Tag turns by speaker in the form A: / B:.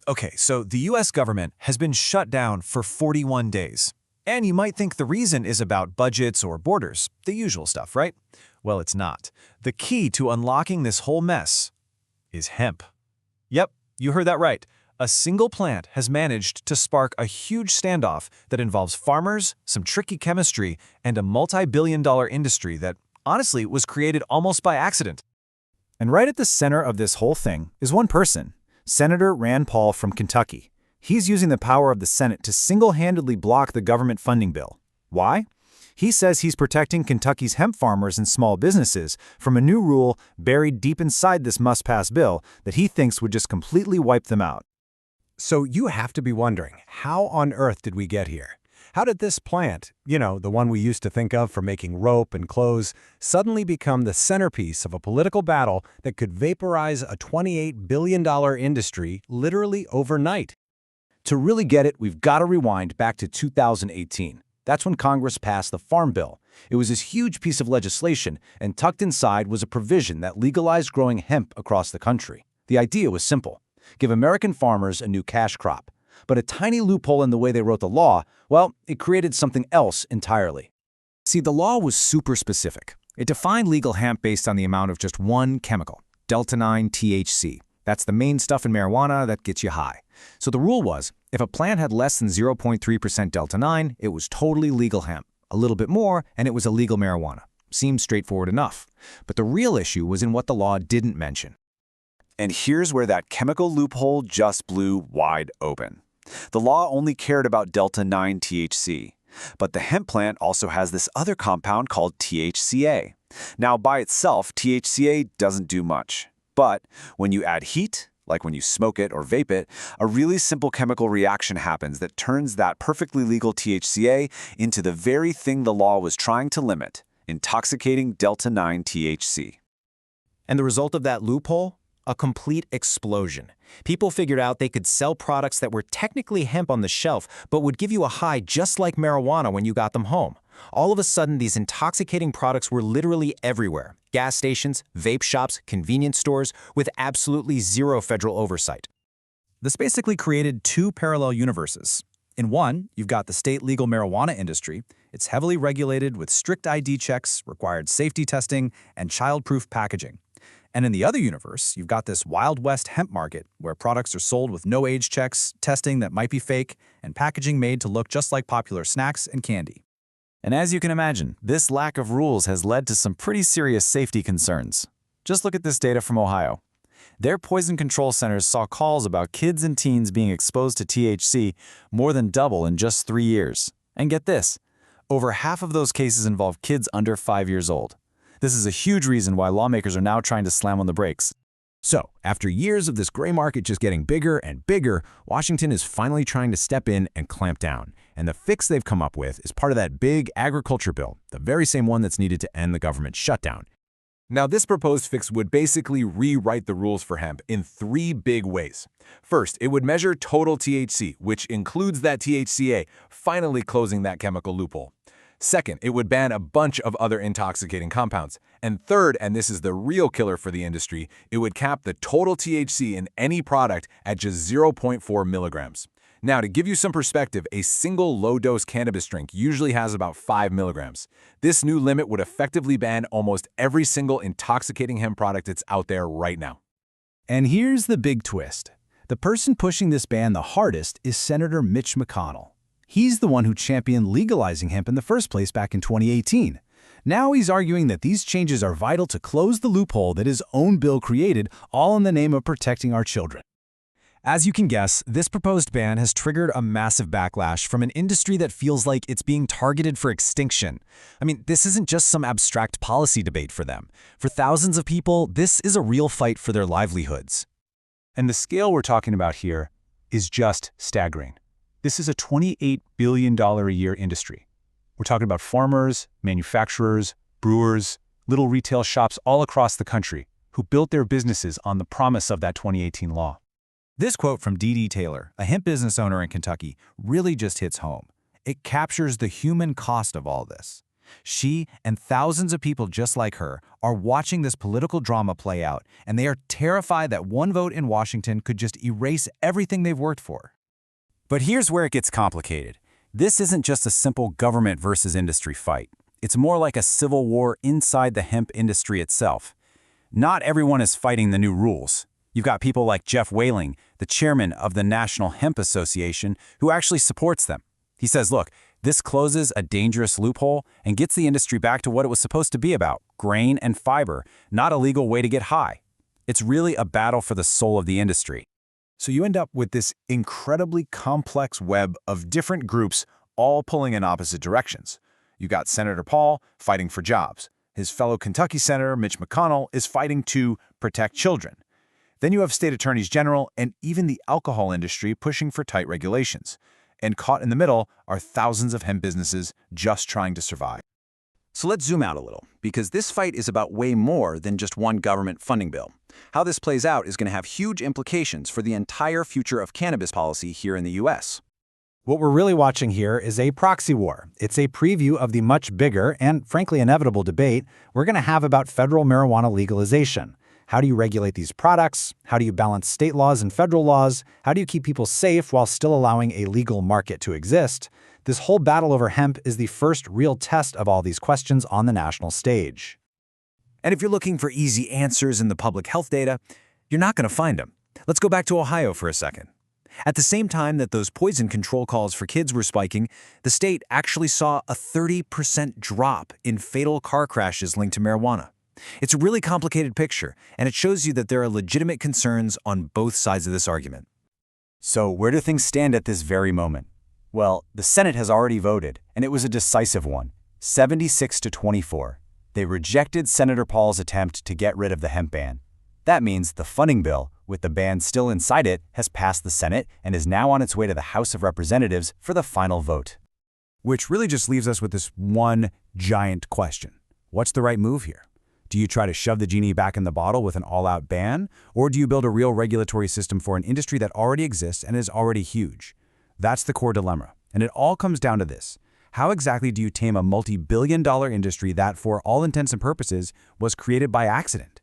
A: Okay, so the US government has been shut down for 41 days. And you might think the reason is about budgets or borders, the usual stuff, right? Well, it's not. The key to unlocking this whole mess is hemp. Yep, you heard that right. A single plant has managed to spark a huge standoff that involves farmers, some tricky chemistry, and a multi-billion-dollar industry that, honestly, was created almost by accident.
B: And right at the center of this whole thing is one person, Senator Rand Paul from Kentucky. He's using the power of the Senate to single-handedly block the government funding bill. Why? He says he's protecting Kentucky's hemp farmers and small businesses from a new rule buried deep inside this must-pass bill that he thinks would just completely wipe them out.
C: So you have to be wondering, how on earth did we get here? How did this plant, the one we used to think of for making rope and clothes, suddenly become the centerpiece of a political battle that could vaporize a $28 billion industry literally overnight?
B: To really get it, we've got to rewind back to 2018. That's when Congress passed the Farm Bill. It was this huge piece of legislation, and tucked inside was a provision that legalized growing hemp across the country. The idea was simple: give American farmers a new cash crop. But a tiny loophole in the way they wrote the law, well, it created something else entirely. See, the law was super specific. It defined legal hemp based on the amount of just one chemical, delta-9 THC. That's the main stuff in marijuana that gets you high. So the rule was, if a plant had less than 0.3% delta-9, it was totally legal hemp. A little bit more, and it was illegal marijuana. Seemed straightforward enough. But the real issue was in what the law didn't mention.
A: And here's where that chemical loophole just blew wide open. The law only cared about delta-9 THC. But the hemp plant also has this other compound called THCA. Now, by itself, THCA doesn't do much. But when you add heat, like when you smoke it or vape it, a really simple chemical reaction happens that turns that perfectly legal THCA into the very thing the law was trying to limit: intoxicating delta-9 THC.
B: And the result of that loophole? A complete explosion. People figured out they could sell products that were technically hemp on the shelf, but would give you a high just like marijuana when you got them home. All of a sudden, these intoxicating products were literally everywhere. Gas stations, vape shops, convenience stores, with absolutely zero federal oversight.
A: This basically created two parallel universes. In one, you've got the state legal marijuana industry. It's heavily regulated with strict ID checks, required safety testing, and child-proof packaging. And in the other universe, you've got this Wild West hemp market where products are sold with no age checks, testing that might be fake, and packaging made to look just like popular snacks and candy.
B: And as you can imagine, this lack of rules has led to some pretty serious safety concerns. Just look at this data from Ohio. Their poison control centers saw calls about kids and teens being exposed to THC more than double in just 3 years. And get this, over half of those cases involve kids under 5 years old. This is a huge reason why lawmakers are now trying to slam on the brakes.
C: So, after years of this gray market just getting bigger and bigger, Washington is finally trying to step in and clamp down. And the fix they've come up with is part of that big agriculture bill, the very same one that's needed to end the government shutdown. Now, this proposed fix would basically rewrite the rules for hemp in 3 big ways. First, it would measure total THC, which includes that THCA, finally closing that chemical loophole. Second, it would ban a bunch of other intoxicating compounds. And third, and this is the real killer for the industry, it would cap the total THC in any product at just 0.4 milligrams. Now, to give you some perspective, a single low-dose cannabis drink usually has about 5 milligrams. This new limit would effectively ban almost every single intoxicating hemp product that's out there right now.
B: And here's the big twist. The person pushing this ban the hardest is Senator Mitch McConnell. He's the one who championed legalizing hemp in the first place back in 2018. Now he's arguing that these changes are vital to close the loophole that his own bill created, all in the name of protecting our children.
A: As you can guess, this proposed ban has triggered a massive backlash from an industry that feels like it's being targeted for extinction. I mean, this isn't just some abstract policy debate for them. For thousands of people, this is a real fight for their livelihoods.
B: And the scale we're talking about here is just staggering. This is a $28 billion a year industry. We're talking about farmers, manufacturers, brewers, little retail shops all across the country who built their businesses on the promise of that 2018 law.
A: This quote from D.D. Taylor, a hemp business owner in Kentucky, really just hits home. It captures the human cost of all this.
B: She and thousands of people just like her are watching this political drama play out, and they are terrified that one vote in Washington could just erase everything they've worked for.
C: But here's where it gets complicated. This isn't just a simple government versus industry fight. It's more like a civil war inside the hemp industry itself. Not everyone is fighting the new rules. You've got people like Jeff Whaling, the chairman of the National Hemp Association, who actually supports them. He says, look, this closes a dangerous loophole and gets the industry back to what it was supposed to be about, grain and fiber, not a legal way to get high. It's really a battle for the soul of the industry.
A: So you end up with this incredibly complex web of different groups all pulling in opposite directions. You got Senator Paul fighting for jobs. His fellow Kentucky Senator Mitch McConnell is fighting to protect children. Then you have state attorneys general and even the alcohol industry pushing for tight regulations. And caught in the middle are thousands of hemp businesses just trying to survive.
B: So let's zoom out a little, because this fight is about way more than just one government funding bill. How this plays out is going to have huge implications for the entire future of cannabis policy here in the U.S. What we're really watching here is a proxy war. It's a preview of the much bigger and, frankly, inevitable debate we're going to have about federal marijuana legalization. How do you regulate these products? How do you balance state laws and federal laws? How do you keep people safe while still allowing a legal market to exist? This whole battle over hemp is the first real test of all these questions on the national stage.
C: And if you're looking for easy answers in the public health data, you're not going to find them. Let's go back to Ohio for a second. At the same time that those poison control calls for kids were spiking, the state actually saw a 30% drop in fatal car crashes linked to marijuana. It's a really complicated picture, and it shows you that there are legitimate concerns on both sides of this argument.
B: So where do things stand at this very moment? Well, the Senate has already voted, and it was a decisive one, 76-24. They rejected Senator Paul's attempt to get rid of the hemp ban. That means the funding bill, with the ban still inside it, has passed the Senate and is now on its way to the House of Representatives for the final vote.
C: Which really just leaves us with this one giant question. What's the right move here? Do you try to shove the genie back in the bottle with an all-out ban, or do you build a real regulatory system for an industry that already exists and is already huge? That's the core dilemma, and it all comes down to this. How exactly do you tame a multi-billion-dollar industry that, for all intents and purposes, was created by accident?